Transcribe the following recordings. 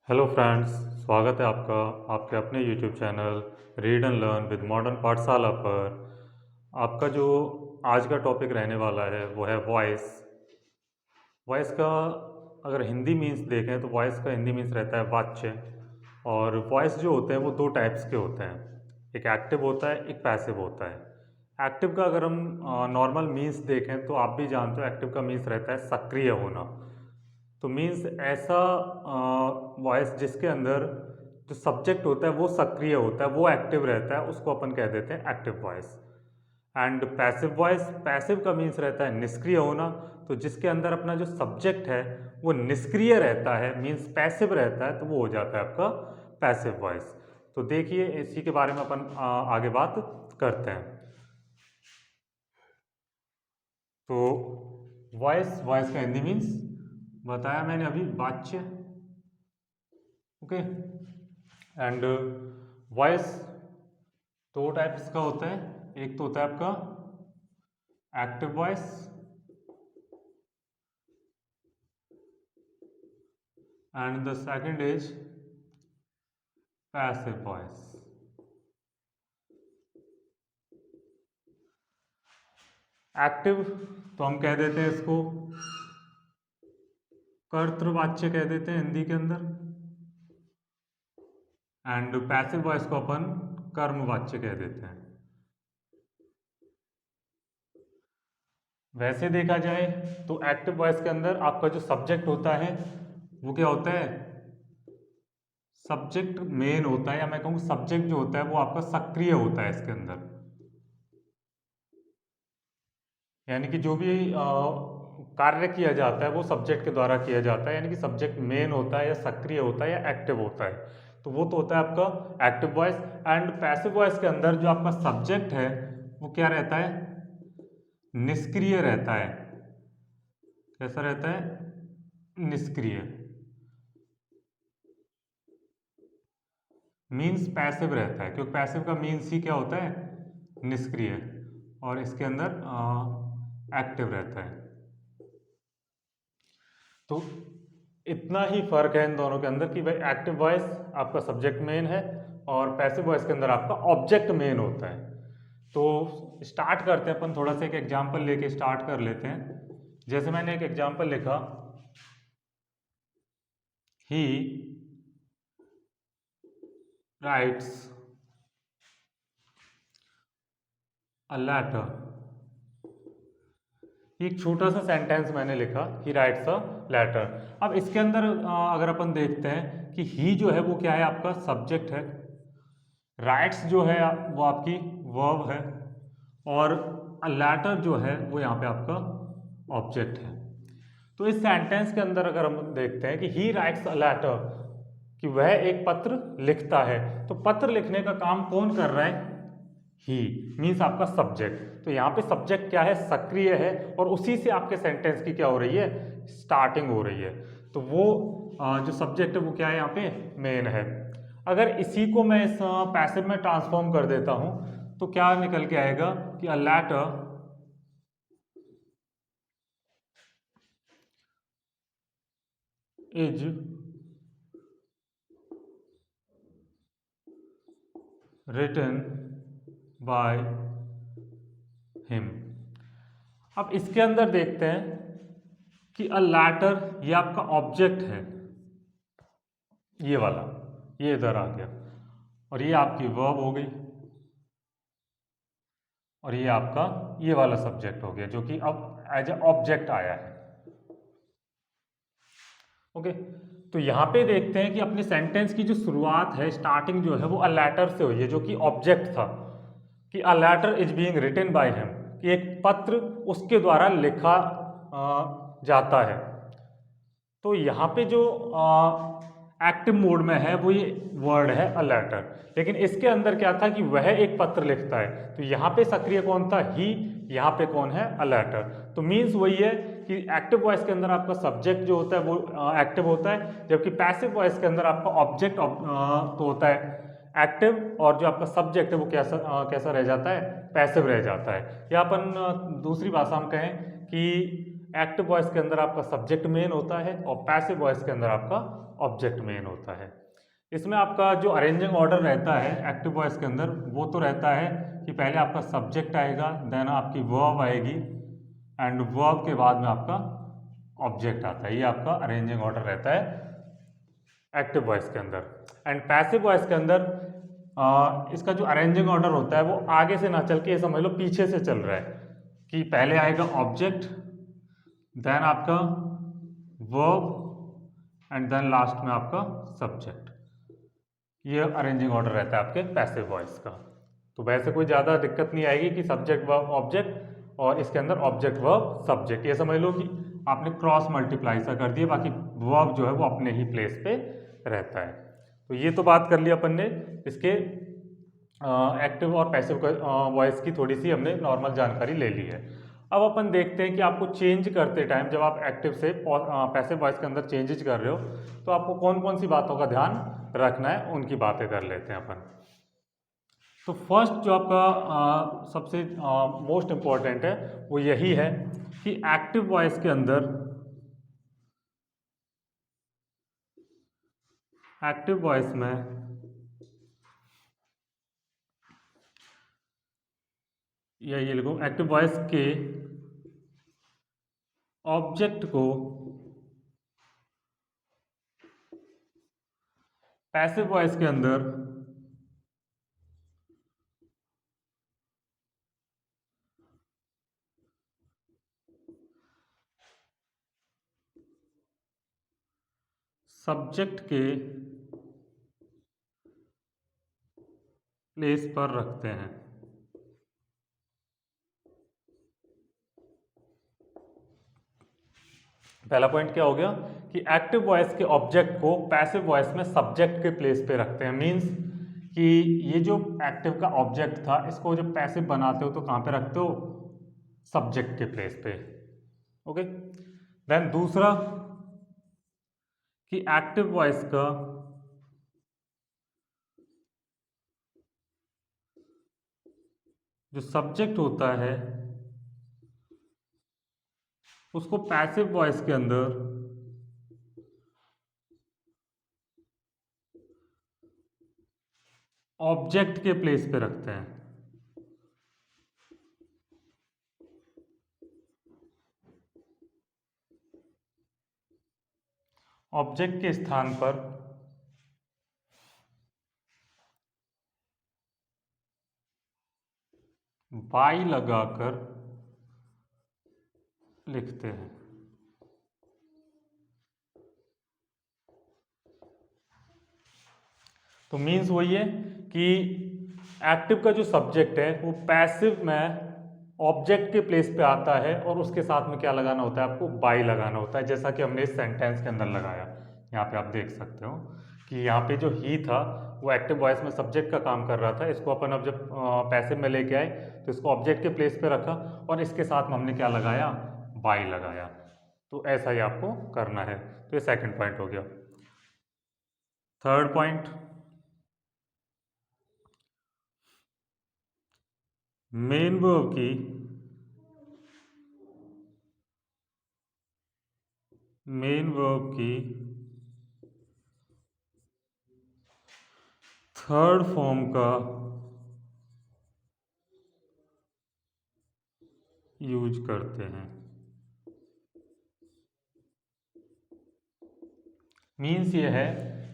Hello friends, स्वागत है आपका आपके अपने YouTube channel read and learn with modern पाठशाला पर। आपका जो आज का टॉपिक रहने वाला है वो है वॉइस। वॉइस का अगर हिंदी मीन्स देखें तो वॉइस का हिंदी मीन्स रहता है वाच्य। और वॉइस जो होते हैं वो दो टाइप्स के होते हैं, एक एक्टिव होता है, एक पैसिव होता है। एक्टिव का अगर हम नॉर्मल मीन्स देखें तो आप भी जानते हो एक्टिव का मीन्स रहता है सक्रिय होना। तो मीन्स ऐसा वॉइस जिसके अंदर जो सब्जेक्ट होता है वो सक्रिय होता है, वो एक्टिव रहता है, उसको अपन कह देते हैं active voice. And passive voice, passive का मीन्स रहता है निष्क्रिय होना। तो जिसके अंदर अपना जो सब्जेक्ट है वो निष्क्रिय रहता है, मीन्स पैसिव रहता है, तो वो हो जाता है आपका पैसिव वॉइस। तो देखिए इसी के बारे में अपन आगे बात करते हैं। तो वॉइस, वॉइस का हिंदी मीन्स बताया मैंने अभी, वाच्य। ओके। एंड वॉइस दो टाइप्स का होता है, एक तो होता है आपका active voice and the second is passive voice. Active तो हम कह देते हैं इसको कर्तृवाच्य कह देते हैं हिंदी के अंदर, एंड पैसिव वॉइस को अपन कर्मवाच्य कह देते हैं। वैसे देखा जाए तो एक्टिव वॉइस के अंदर आपका जो सब्जेक्ट होता है वो क्या होता है, सब्जेक्ट मेन होता है, या मैं कहूँ सब्जेक्ट जो होता है वो आपका सक्रिय होता है इसके अंदर। यानी कि जो भी कार्य किया जाता है वो सब्जेक्ट के द्वारा किया जाता है, यानी कि सब्जेक्ट मेन होता है या सक्रिय होता है या एक्टिव होता है। तो वो तो होता है आपका active voice. And passive voice के अंदर जो आपका सब्जेक्ट है वो क्या रहता है, निष्क्रिय रहता है। कैसा रहता है, निष्क्रिय। मीन्स पैसिव रहता है, क्योंकि पैसिव का मीन्स ही क्या होता है, निष्क्रिय, और इसके अंदर एक्टिव रहता है। तो इतना ही फर्क है इन दोनों के अंदर कि भाई एक्टिव वॉइस आपका सब्जेक्ट मेन है और पैसिव वॉइस के अंदर आपका ऑब्जेक्ट मेन होता है। तो स्टार्ट करते हैं अपन, थोड़ा सा एक एग्जांपल लेके स्टार्ट कर लेते हैं। जैसे मैंने एक एग्जांपल लिखा, ही राइट्स अ लेटर। एक छोटा सा सेंटेंस मैंने लिखा, ही राइट्स अ लेटर। अब इसके अंदर अगर अपन देखते हैं कि ही जो है वो क्या है, आपका सब्जेक्ट है, राइट्स जो है वो आपकी वर्ब है, और अ लेटर जो है वो यहाँ पे आपका ऑब्जेक्ट है। तो इस सेंटेंस के अंदर अगर हम देखते हैं कि ही राइट्स अ लेटर, कि वह एक पत्र लिखता है, तो पत्र लिखने का काम कौन कर रहा है, ही, मीन्स आपका सब्जेक्ट। तो यहाँ पे सब्जेक्ट क्या है, सक्रिय है, और उसी से आपके सेंटेंस की क्या हो रही है, स्टार्टिंग हो रही है। तो वो जो सब्जेक्ट है वो क्या है, यहाँ पे मेन है। अगर इसी को मैं इस पैसिव में ट्रांसफॉर्म कर देता हूं तो क्या निकल के आएगा कि a letter is written by him. अब इसके अंदर देखते हैं कि अ लेटर ये आपका ऑब्जेक्ट है, ये वाला, ये इधर आ गया, और ये आपकी वर्ब हो गई, और ये आपका ये वाला सब्जेक्ट हो गया जो कि अब एज ए ऑब्जेक्ट आया है। ओके। तो यहाँ पे देखते हैं कि अपने सेंटेंस की जो शुरुआत है, स्टार्टिंग जो है वो अ लेटर से हुई है, जो कि ऑब्जेक्ट था, कि a letter is being written by him, कि एक पत्र उसके द्वारा लिखा जाता है। तो यहाँ पे जो एक्टिव मोड में है वो ये वर्ड है अ लेटर, लेकिन इसके अंदर क्या था कि वह एक पत्र लिखता है। तो यहाँ पे सक्रिय कौन था, ही, यहाँ पे कौन है, अ लेटर। तो मीन्स वही है कि एक्टिव वॉइस के अंदर आपका सब्जेक्ट जो होता है वो एक्टिव होता है, जबकि पैसिव वॉइस के अंदर आपका ऑब्जेक्ट तो होता है एक्टिव, और जो आपका सब्जेक्ट है वो कैसा रह जाता है, पैसिव रह जाता है। या अपन दूसरी भाषा में कहें कि एक्टिव वॉइस के अंदर आपका सब्जेक्ट मेन होता है और पैसिव वॉइस के अंदर आपका ऑब्जेक्ट मेन होता है। इसमें आपका जो अरेंजिंग ऑर्डर रहता है एक्टिव वॉइस के अंदर वो तो रहता है कि पहले आपका सब्जेक्ट आएगा, देन आपकी वर्ब आएगी एंड वर्ब के बाद में आपका ऑब्जेक्ट आता है। ये आपका अरेंजिंग ऑर्डर रहता है एक्टिव वॉइस के अंदर। एंड पैसिव वॉइस के अंदर इसका जो अरेंजिंग ऑर्डर होता है वो आगे से ना चल के, ये समझ लो पीछे से चल रहा है कि पहले आएगा ऑब्जेक्ट, देन आपका वर्ब एंड देन लास्ट में आपका सब्जेक्ट। ये अरेंजिंग ऑर्डर रहता है आपके पैसिव वॉइस का। तो वैसे कोई ज़्यादा दिक्कत नहीं आएगी कि सब्जेक्ट वर्ब ऑब्जेक्ट और इसके अंदर ऑब्जेक्ट वर्ब सब्जेक्ट, ये समझ लो कि आपने क्रॉस मल्टीप्लाई सा कर दिया, बाकी वर्ब जो है वो अपने ही प्लेस पे रहता है। तो ये तो बात कर ली अपन ने इसके एक्टिव और पैसिव वॉइस की, थोड़ी सी हमने नॉर्मल जानकारी ले ली है। अब अपन देखते हैं कि आपको चेंज करते टाइम जब आप एक्टिव से पैसिव वॉइस के अंदर चेंजेज कर रहे हो तो आपको कौन कौन सी बातों का ध्यान रखना है, उनकी बातें कर लेते हैं अपन। तो फर्स्ट जो आपका सबसे मोस्ट इम्पॉर्टेंट है वो यही है कि एक्टिव वॉइस के अंदर, एक्टिव वॉइस में या ये लिखो, एक्टिव वॉइस के ऑब्जेक्ट को पैसिव वॉइस के अंदर सब्जेक्ट के प्लेस पर रखते हैं। पहला पॉइंट क्या हो गया कि एक्टिव वॉइस के ऑब्जेक्ट को पैसिव वॉइस में सब्जेक्ट के प्लेस पे रखते हैं। मींस कि ये जो एक्टिव का ऑब्जेक्ट था इसको जब पैसिव बनाते हो तो कहाँ पे रखते हो, सब्जेक्ट के प्लेस पे। ओके, देन दूसरा कि एक्टिव वॉइस का जो सब्जेक्ट होता है उसको पैसिव वॉइस के अंदर ऑब्जेक्ट के प्लेस पे रखते हैं। ऑब्जेक्ट के स्थान पर बाई लगाकर लिखते हैं। तो मीन्स वही है कि एक्टिव का जो सब्जेक्ट है वो पैसिव में ऑब्जेक्ट के प्लेस पे आता है और उसके साथ में क्या लगाना होता है, आपको बाई लगाना होता है, जैसा कि हमने इस सेंटेंस के अंदर लगाया। यहाँ पे आप देख सकते हो कि यहाँ पे जो ही था वो एक्टिव वॉइस में सब्जेक्ट का काम कर रहा था। इसको अपन अब जब पैसिव में लेके आए तो इसको ऑब्जेक्ट के प्लेस पे रखा और इसके साथ में हमने क्या लगाया, बाई लगाया। तो ऐसा ही आपको करना है। तो ये सेकंड पॉइंट हो गया। थर्ड पॉइंट, मेन वर्ब की थर्ड फॉर्म का यूज करते हैं। मीन्स ये है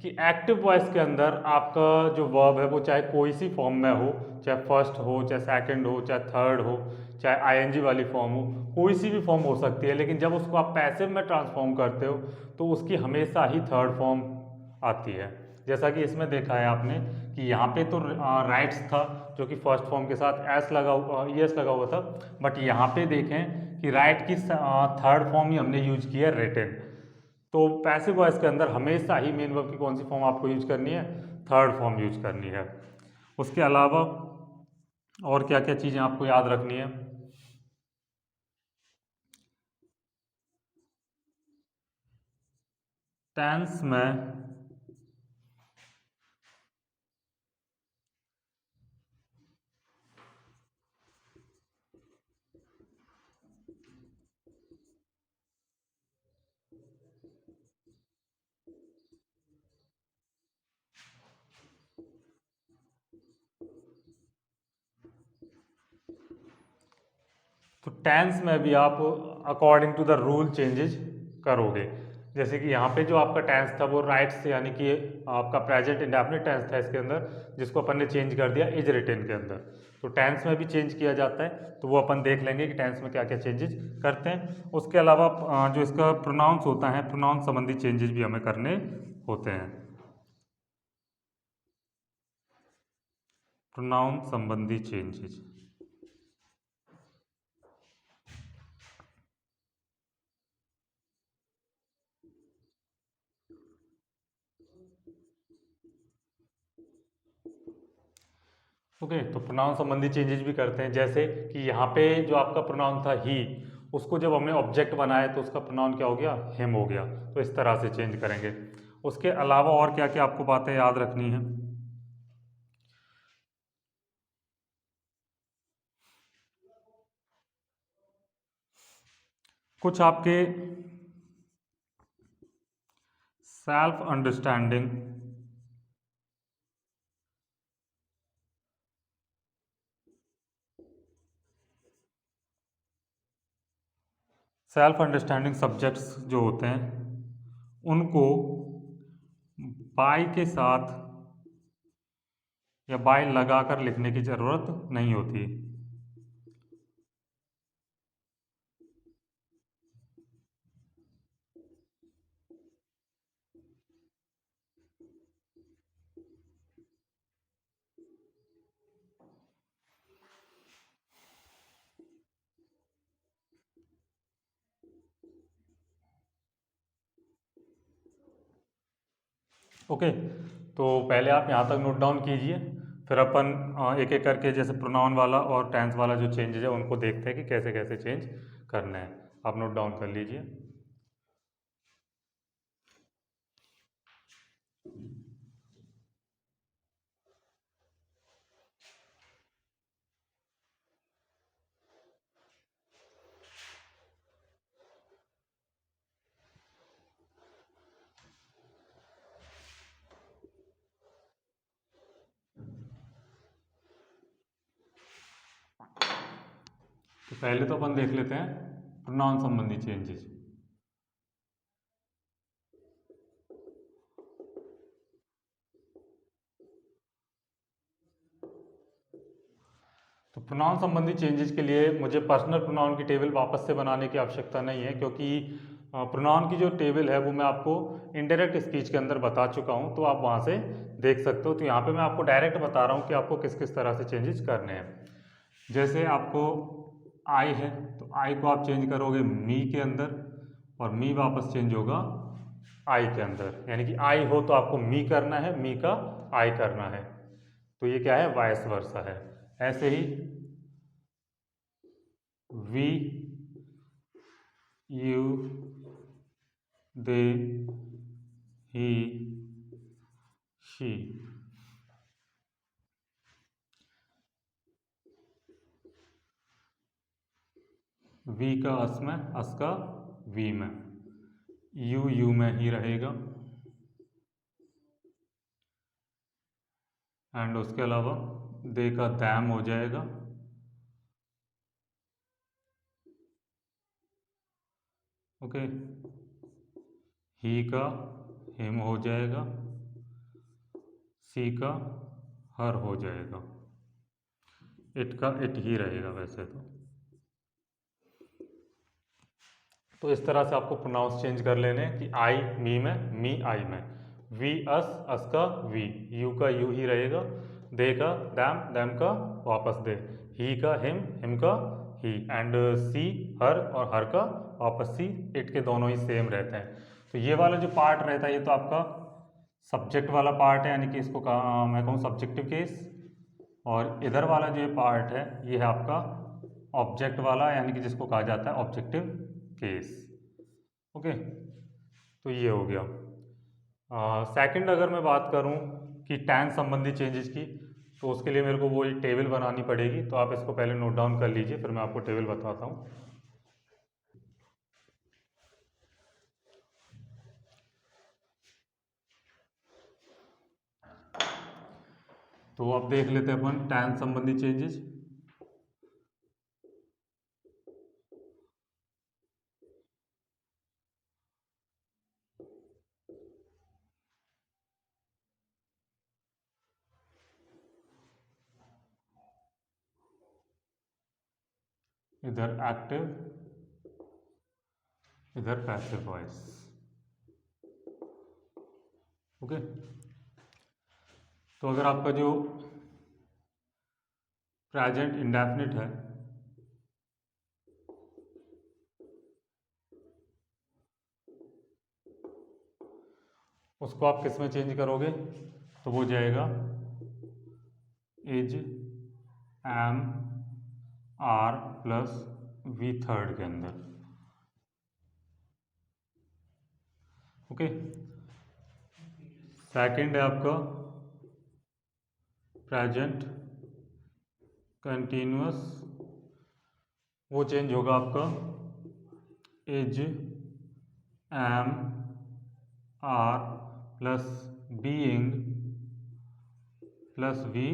कि एक्टिव वॉइस के अंदर आपका जो वर्ब है वो चाहे कोई सी फॉर्म में हो, चाहे फर्स्ट हो, चाहे सेकंड हो, चाहे थर्ड हो, चाहे आईएनजी वाली फॉर्म हो, कोई सी भी फॉर्म हो सकती है। लेकिन जब उसको आप पैसिव में ट्रांसफॉर्म करते हो तो उसकी हमेशा ही थर्ड फॉर्म आती है। जैसा कि इसमें देखा है आपने कि यहाँ पे तो राइट्स था जो कि फर्स्ट फॉर्म के साथ एस लगा हुआ, ईएस लगा हुआ था, बट यहाँ पे देखें कि राइट की थर्ड फॉर्म ही हमने यूज की है, रिटन। तो पैसिव वॉइस के अंदर हमेशा ही मेन वर्ब की कौन सी फॉर्म आपको यूज करनी है, थर्ड फॉर्म यूज करनी है। उसके अलावा और क्या क्या चीज़ें आपको याद रखनी है, टेंस में तो टेंस में भी आप according to the rule changes करोगे। जैसे कि यहाँ पे जो आपका टेंस था वो राइट से, यानी कि आपका प्रेजेंट इंडेफिनिट टेंस था इसके अंदर, जिसको अपन ने चेंज कर दिया इज रिटेन के अंदर। तो टेंस में भी चेंज किया जाता है, तो वो अपन देख लेंगे कि टेंस में क्या क्या चेंजेस करते हैं। उसके अलावा जो इसका प्रोनाउंस होता है, प्रोनाउंस संबंधी चेंजेस भी हमें करने होते हैं। प्रोनाउन संबंधी चेंजेस, ओके। तो प्रोनाउन संबंधी चेंजेस भी करते हैं, जैसे कि यहाँ पे जो आपका प्रोनाउन था ही, उसको जब हमने ऑब्जेक्ट बनाया तो उसका प्रोनाउन क्या हो गया, हिम हो गया। तो इस तरह से चेंज करेंगे। उसके अलावा और क्या क्या आपको बातें याद रखनी है। कुछ आपके self understanding, self understanding subjects जो होते हैं उनको बाय के साथ या बाय लगाकर लिखने की ज़रूरत नहीं होती। ओके। तो पहले आप यहाँ तक नोट डाउन कीजिए, फिर अपन एक एक करके जैसे प्रोनाउन वाला और टेंस वाला जो चेंजेस है उनको देखते हैं कि कैसे कैसे चेंज करना है। आप नोट डाउन कर लीजिए। तो पहले तो अपन देख लेते हैं प्रोनाउन संबंधी चेंजेस। तो प्रोनाउन संबंधी चेंजेस के लिए मुझे पर्सनल प्रोनाउन की टेबल वापस से बनाने की आवश्यकता नहीं है, क्योंकि प्रोनाउन की जो टेबल है वो मैं आपको इनडायरेक्ट स्पीच के अंदर बता चुका हूँ, तो आप वहाँ से देख सकते हो। तो यहाँ पे मैं आपको डायरेक्ट बता रहा हूँ कि आपको किस किस तरह से चेंजेस करने हैं। जैसे आपको आई है, तो आई को आप चेंज करोगे मी के अंदर, और मी वापस चेंज होगा आई के अंदर। यानी कि आई हो तो आपको मी करना है, मी का आई करना है। तो ये क्या है, वाइस वर्सा है। ऐसे ही we, you, they, he, she. We का अस में, अस का वी में, यू में ही रहेगा। एंड उसके अलावा दे का दैम हो जाएगा। ओके। ही का हिम हो जाएगा। सी का हर हो जाएगा। इट का इट ही रहेगा वैसे तो। तो इस तरह से आपको प्रोनाउंस चेंज कर लेने हैं कि आई मी में, मी आई में, वी अस, अस का वी, यू का यू ही रहेगा, दे का दैम, दैम का वापस दे, ही का हिम का ही, एंड सी हर, और हर का वापस सी। इट के दोनों ही सेम रहते हैं। तो ये वाला जो पार्ट रहता है ये तो आपका सब्जेक्ट वाला पार्ट है, यानी कि इसको मैं कहूँ सब्जेक्टिव केस। और इधर वाला जो पार्ट है ये है आपका ऑब्जेक्ट वाला, यानी कि जिसको कहा जाता है ऑब्जेक्टिव केस। ओके। तो ये हो गया। सेकंड अगर मैं बात करूं कि टेंस संबंधी चेंजेस की, तो उसके लिए मेरे को वो एक टेबल बनानी पड़ेगी। तो आप इसको पहले नोट डाउन कर लीजिए, फिर मैं आपको टेबल बताता हूँ। तो अब देख लेते हैं अपन टेंस संबंधी चेंजेस। इधर एक्टिव, इधर पैसिव वॉइस। ओके, तो अगर आपका जो प्रेजेंट इंडेफिनिट है उसको आप किस में चेंज करोगे, तो वो जाएगा is, am, are plus V third के अंदर। ओके, सेकंड है आपका प्रेजेंट कंटिन्यूअस, वो चेंज होगा आपका is, am, are plus being plus V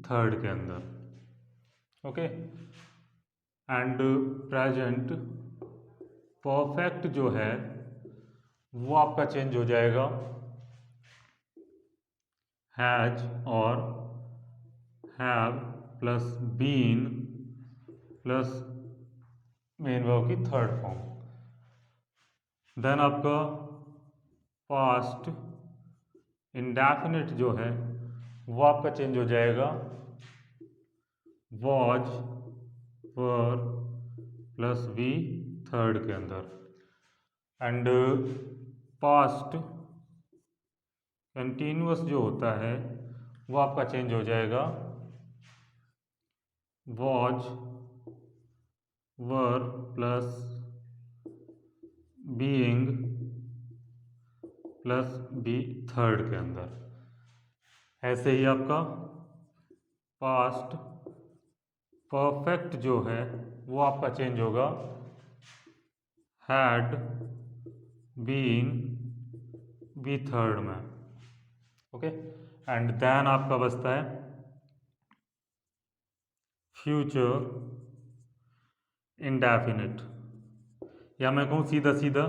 third के अंदर। ओके, एंड प्रेजेंट परफेक्ट जो है वो आपका चेंज हो जाएगा हैज और have plus been plus main verb की थर्ड फॉर्म। देन आपका पास्ट इंडेफिनिट जो है वो आपका चेंज हो जाएगा was, were plus V third के अंदर। एंड पास्ट कंटिन्यूअस जो होता है वो आपका चेंज हो जाएगा was, were plus being plus B third के अंदर। ऐसे ही आपका पास्ट परफेक्ट जो है वो आपका चेंज होगा हैड, बीन, बी थर्ड में। ओके, एंड देन आपका बचता है फ्यूचर इंडेफिनिट, या मैं कहूँ सीधा सीधा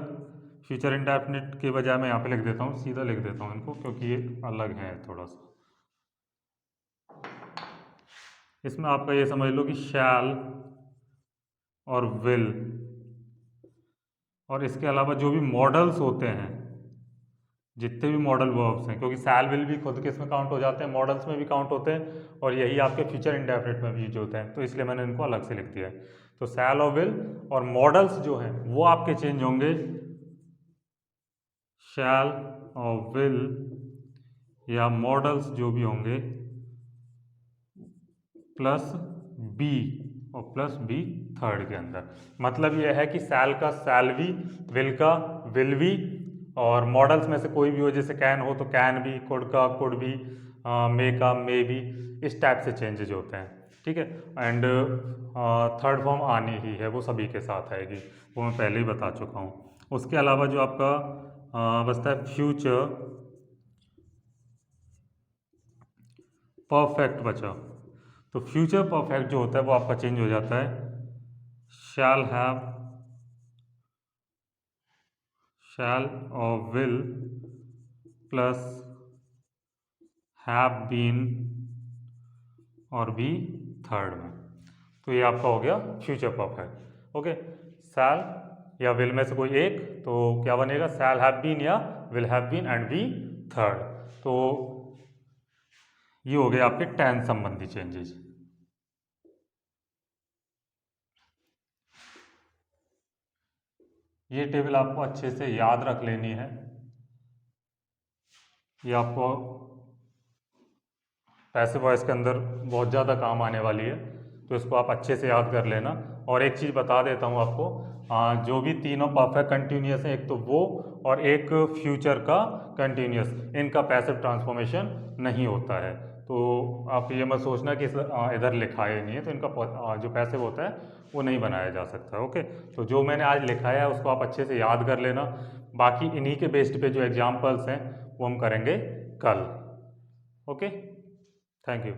फ्यूचर इंडेफिनिट के बजाय मैं यहाँ पे लिख देता हूँ, सीधा लिख देता हूँ इनको क्योंकि ये अलग है थोड़ा सा। इसमें आपका ये समझ लो कि शैल और विल और इसके अलावा जो भी मॉडल्स होते हैं, जितने भी मॉडल वर्ब्स हैं, क्योंकि शैल विल भी खुद किस में काउंट हो जाते हैं, मॉडल्स में भी काउंट होते हैं और यही आपके फ्यूचर इंडेफिनिट में भी यूज होते हैं, तो इसलिए मैंने इनको अलग से लिख दिया है। तो शैल और विल और मॉडल्स जो हैं वो आपके चेंज होंगे शैल और विल या मॉडल्स जो भी होंगे प्लस बी और प्लस बी थर्ड के अंदर। मतलब यह है कि शैल का शैल भी, विल का विल भी, और मॉडल्स में से कोई भी हो, जैसे कैन हो तो कैन भी, कुड का कुड भी, मे का मे भी, इस टाइप से चेंजेज होते हैं। ठीक है, एंड थर्ड फॉर्म आनी ही है, वो सभी के साथ आएगी, वो मैं पहले ही बता चुका हूँ। उसके अलावा जो आपका बचता है फ्यूचर परफेक्ट बचा, तो फ्यूचर परफेक्ट जो होता है वो आपका चेंज हो जाता है शैल हैव, शैल और विल प्लस हैव बीन और बी थर्ड में। तो ये आपका हो गया फ्यूचर परफेक्ट। ओके, शैल या विल में से कोई एक, तो क्या बनेगा शैल हैव बीन या will have been and B third. तो ये हो गए आपके टेंस संबंधी चेंजेस। ये टेबल आपको अच्छे से याद रख लेनी है, ये आपको पैसिव वॉइस के अंदर बहुत ज़्यादा काम आने वाली है, तो इसको आप अच्छे से याद कर लेना। और एक चीज़ बता देता हूँ आपको, जो भी तीनों परफेक्ट कंटिन्यूअस हैं, एक तो वो और एक फ्यूचर का कंटिन्यूअस, इनका पैसिव ट्रांसफॉर्मेशन नहीं होता है। तो आप ये मत सोचना कि इधर लिखा ही नहीं है, तो इनका जो पैसिव होता है वो नहीं बनाया जा सकता। ओके, तो जो मैंने आज लिखाया है उसको आप अच्छे से याद कर लेना, बाकी इन्हीं के बेस्ड पे जो एग्जाम्पल्स हैं वो हम करेंगे कल। Okay, thank you.